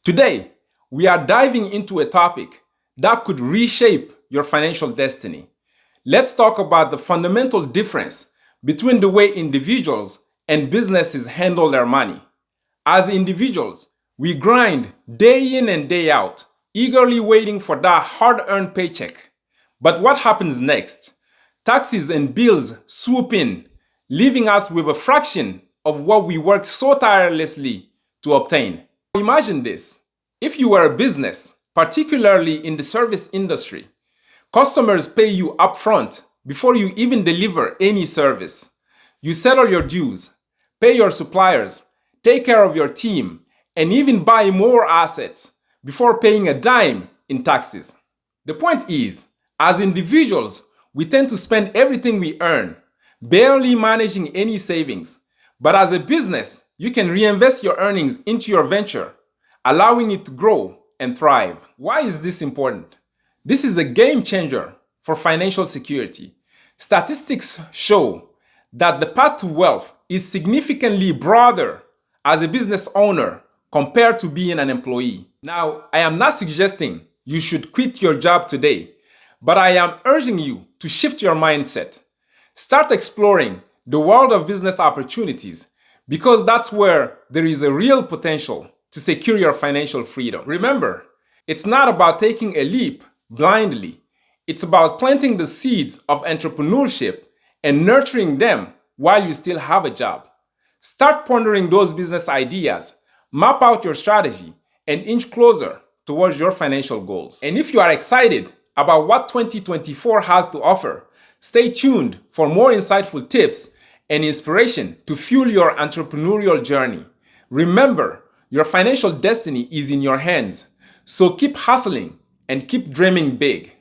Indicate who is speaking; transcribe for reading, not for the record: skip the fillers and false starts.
Speaker 1: Today, we are diving into a topic that could reshape your financial destiny. Let's talk about the fundamental difference between the way individuals and businesses handle their money. As individuals, we grind day in and day out, eagerly waiting for that hard-earned paycheck. But what happens next? Taxes and bills swoop in, leaving us with a fraction of what we worked so tirelessly to obtain. Imagine this. If you were a business, particularly in the service industry, customers pay you upfront before you even deliver any service. You settle your dues, pay your suppliers, take care of your team, and even buy more assets before paying a dime in taxes. The point is, as individuals, we tend to spend everything we earn, barely managing any savings. But as a business, you can reinvest your earnings into your venture, allowing it to grow and thrive. Why is this important? This is a game changer for financial security. Statistics show that the path to wealth is significantly broader as a business owner compared to being an employee. Now, I am not suggesting you should quit your job today, but I am urging you to shift your mindset. Start exploring the world of business opportunities because that's where there is a real potential to secure your financial freedom. Remember, it's not about taking a leap blindly. It's about planting the seeds of entrepreneurship and nurturing them while you still have a job. Start pondering those business ideas, map out your strategy, and inch closer towards your financial goals. And if you are excited about what 2024 has to offer, stay tuned for more insightful tips and inspiration to fuel your entrepreneurial journey. Remember, your financial destiny is in your hands, so keep hustling and keep dreaming big.